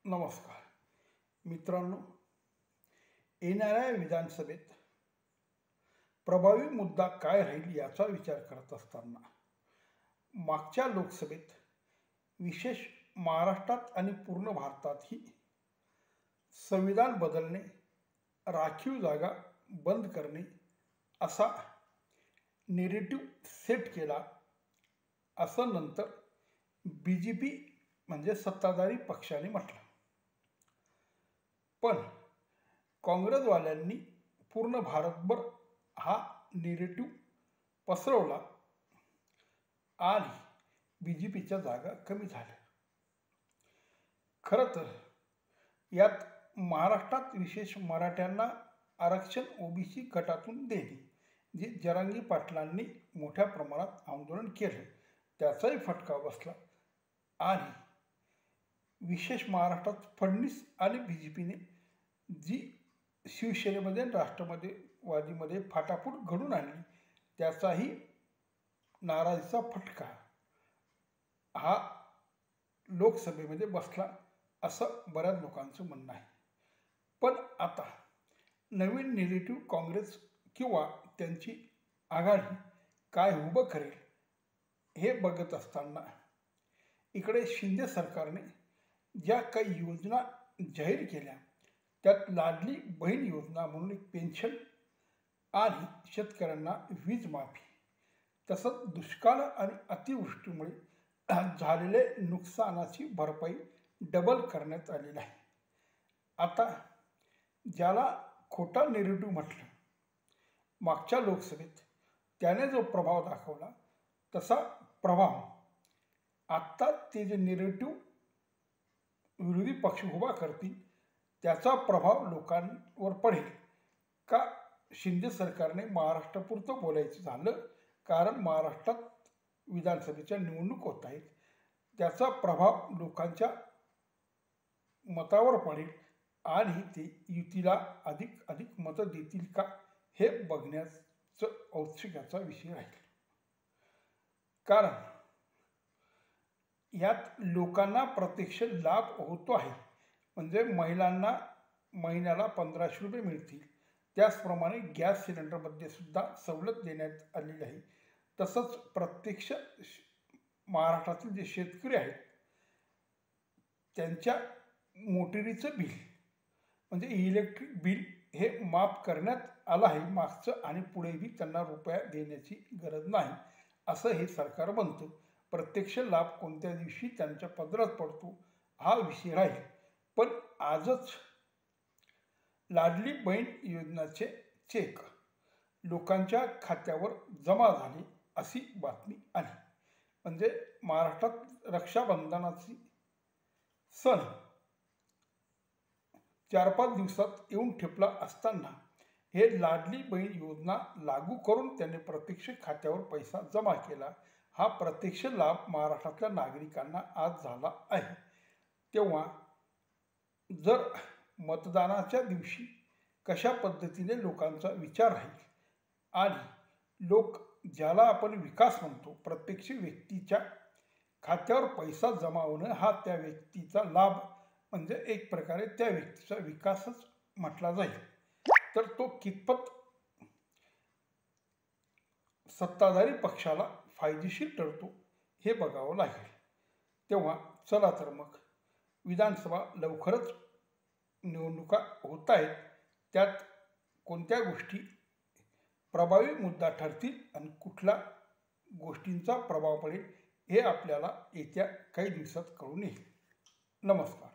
नमस्कार मित्रांनो, येणाऱ्या विधानसभेत प्रभावी मुद्दा काय राहील याचा विचार करत असताना मागच्या लोकसभेत विशेष महाराष्ट्रात आणि पूर्ण भारतातही संविधान बदलणे, राखीव जागा बंद करणे असा नेरेटिव्ह सेट केला असं नंतर BJP म्हणजे सत्ताधारी पक्षाने म्हटलं. पण काँग्रेसवाल्यांनी पूर्ण भारतभर हा नेरेटिव्ह पसरवला आणि BJPच्या जागा कमी झाल्या. खरं तर यात महाराष्ट्रात विशेष मराठ्यांना आरक्षण OBC गटातून देणे, जे जरांगी पाटलांनी मोठ्या प्रमाणात आंदोलन केले त्याचाही फटका बसला आणि विशेष महाराष्ट्रात फडणवीस आणि BJPने जी शिवसेनेमध्ये राष्ट्रवादीमध्ये फाटाफूट घडून आणली त्याचाही नाराजीचा फटका हा लोकसभेमध्ये बसला असं बऱ्याच लोकांचं म्हणणं आहे. पण आता नवीन नेरेटिव्ह काँग्रेस किंवा त्यांची आघाडी काय उभं करेल हे बघत असताना इकडे शिंदे सरकारने ज्या काही योजना जाहीर केल्या त्यात लाडली बहीण योजना म्हणून एक पेन्शन आणि शेतकऱ्यांना वीज माफी, तसंच दुष्काळ आणि अतिवृष्टीमुळे झालेले नुकसानाची भरपाई डबल करण्यात आलेली आहे. आता ज्याला खोटा नेरेटिव्ह म्हटलं मागच्या लोकसभेत त्याने जो प्रभाव दाखवला तसा प्रभाव आत्ता ते जे नेरेटिव्ह विरोधी पक्ष उभा करतील त्याचा प्रभाव लोकांवर पडेल का? शिंदे सरकारने महाराष्ट्रापुरतं बोलायचं झालं, कारण महाराष्ट्रात विधानसभेच्या निवडणूक होत आहेत, त्याचा प्रभाव लोकांच्या मतावर पडेल आणि ते युतीला अधिक मतं देतील का हे बघण्याचं औत्सुक्याचा विषय राहील. कारण यात लोकांना प्रत्यक्ष लाभ होतो आहे. म्हणजे महिलांना महिन्याला 1500 रुपये मिळतील, त्याचप्रमाणे गॅस सिलेंडरमध्ये सुद्धा सवलत देण्यात आलेली आहे. तसंच प्रत्यक्ष महाराष्ट्रातील जे शेतकरी आहेत त्यांच्या मोटरीचं बिल म्हणजे इलेक्ट्रिक बिल हे माफ करण्यात आलं आहे मागचं, आणि पुढेही त्यांना रुपया देण्याची गरज नाही असं हे सरकार म्हणतं. प्रत्यक्ष लाभ कोणत्या दिवशी त्यांच्या पदरात पडतो हा विषय राहील. पण आजच लाडली बहीण योजनेचे चेक लोकांच्या खात्यावर जमा झाले अशी बातमी आली. म्हणजे महाराष्ट्रात रक्षाबंधनाची सण 4-5 दिवसात येऊन ठेपला असताना हे लाडली बहीण योजना लागू करून त्यांनी प्रत्यक्ष खात्यावर पैसा जमा केला. हा प्रत्यक्ष लाभ महाराष्ट्रातल्या नागरिकांना आज झाला आहे. तेव्हा जर मतदानाच्या दिवशी कशा पद्धतीने लोकांचा विचार राहील आणि लोक ज्याला आपण विकास म्हणतो, प्रत्यक्ष व्यक्तीच्या खात्यावर पैसा जमा होणं हा त्या व्यक्तीचा लाभ म्हणजे एक प्रकारे त्या व्यक्तीचा विकासच म्हटला जाईल, तर तो कितपत सत्ताधारी पक्षाला फायदेशीर ठरतो हे बघावं लागेल. तेव्हा चला तर मग विधानसभा लवकरच निवडणुका होत आहेत, त्यात कोणत्या गोष्टी प्रभावी मुद्दा ठरतील आणि कुठल्या गोष्टींचा प्रभाव पडेल हे आपल्याला येत्या काही दिवसात कळून येईल. नमस्कार.